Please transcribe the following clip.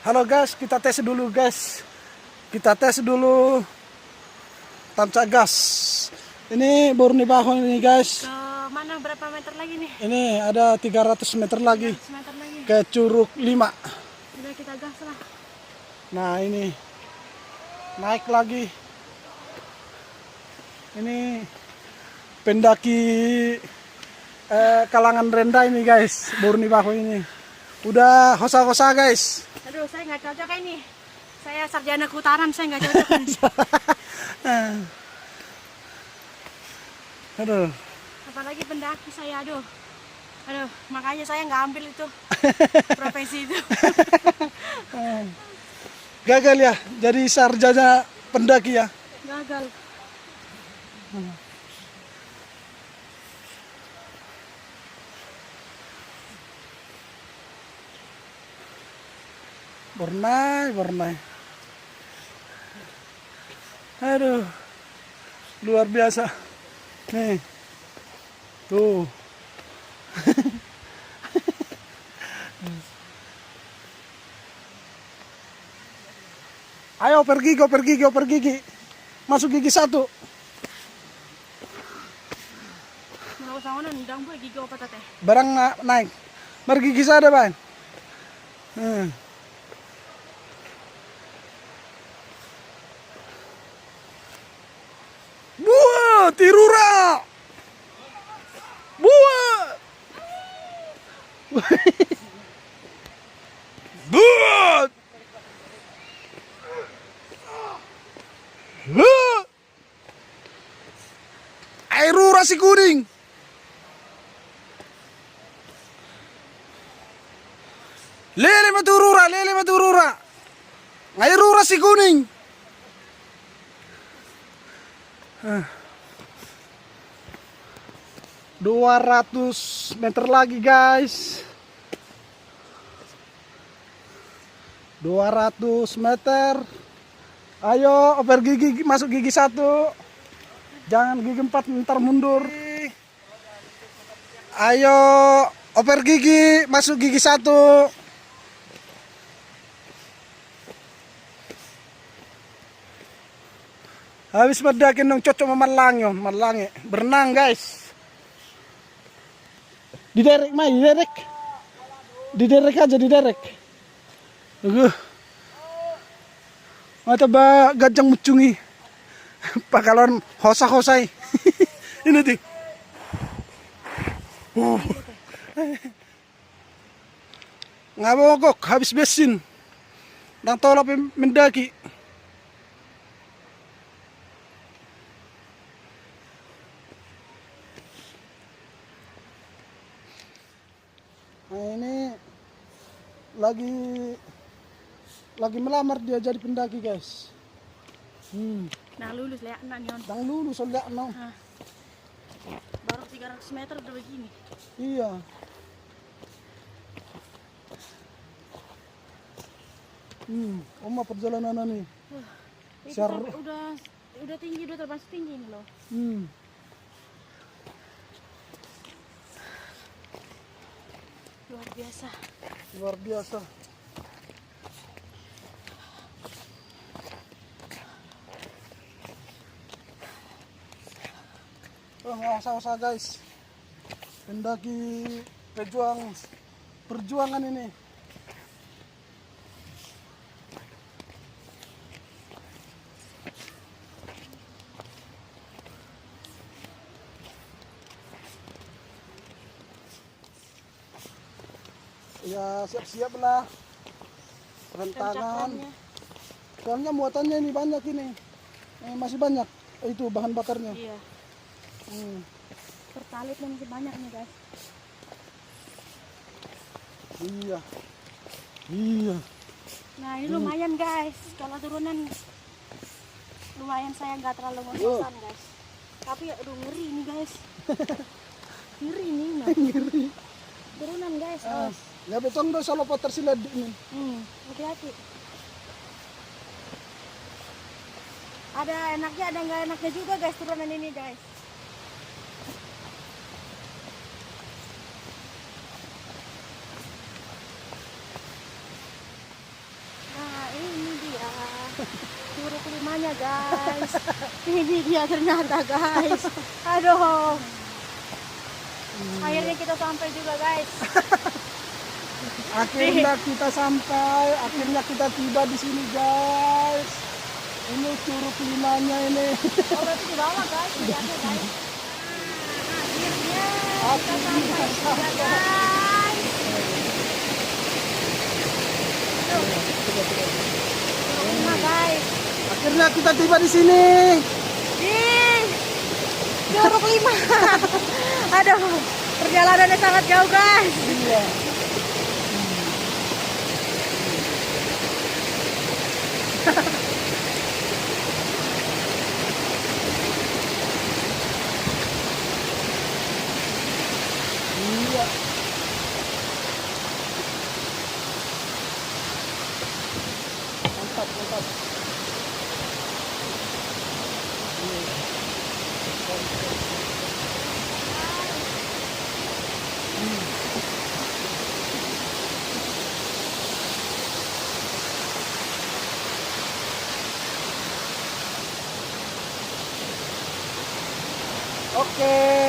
Halo guys, kita tes dulu guys. Kita tes dulu tancap gas. Ini Borneo ini guys. Ke mana berapa meter lagi nih? Ini ada 300 meter lagi 300 meter lagi. ke Curug 5. Udah kita gas lah. Nah ini naik lagi. Ini pendaki kalangan rendah ini guys, Borneo ini. Udah hosa-hosa guys. Aduh, saya nggak cocok ini. Saya sarjana kehutanan, saya nggak cocok. Aduh. Apalagi pendaki saya, aduh. Aduh, makanya saya nggak ambil itu profesi itu. Gagal ya, jadi sarjana pendaki ya. Gagal. Bornai. Aduh, luar biasa. Nih, tuh. Ayo pergi, pergi. Masuk gigi 1. Mau sama nendang bu gigi apa teh? Barang naik. Mari gigi sada, Bang. Buah, tirura. Buah. Buah. Air rasi kuning. Lele maturura. Air rasi kuning. 200 meter lagi guys. 200 meter. Ayo oper gigi, masuk gigi 1. Jangan gigi 4 ntar mundur. Ayo oper gigi, masuk gigi 1. Habis mendakin dong cocok malangi. Berenang guys. Diderek mai, diderek. Diderek aja, diderek. Mata ba gajang mucungi. Pakalon hosa-hosai. Ini tuh. Ngabogok habis bensin. Nang tolap mendaki. Nah ini lagi melamar dia jadi pendaki guys. Nah lulus lihat anak nyon. Dang lulus soalnya no. Baru 300 meter udah begini. Iya. Oma perjalanan nih. Itu sampai udah tinggi, udah termasuk tinggi ini loh. Luar biasa. Nggak usah guys. Pendaki perjuangan ini. Ya siap-siap lah rentangan. Soalnya muatannya ini banyak ini. Masih banyak itu bahan bakarnya. Iya. Pertalit masih banyak nih guys. Iya. Nah ini lumayan guys. Kalau turunan lumayan, saya nggak terlalu ngos-ngosan guys. Tapi aduh ngeri nih guys. Ngeri nih. Ngeri. Turunan guys. Ya betul dong kalau pot tersilat ini. Hati-hati. Ada enaknya, ada nggak enaknya juga guys turunan ini guys. limanya guys. Ini dia ternyata guys. Aduh. Akhirnya kita sampai juga guys. Akhirnya kita sampai, akhirnya kita tiba di sini guys. Ini curug limanya ini. Oh berarti di bawah guys, lihatnya guys. Akhirnya kita sampai juga guys. Curug lima guys. Akhirnya kita tiba di sini. Di Curug lima. Aduh, perjalanannya sangat jauh guys. Iya. Iya. Mantap, mantap. Oke.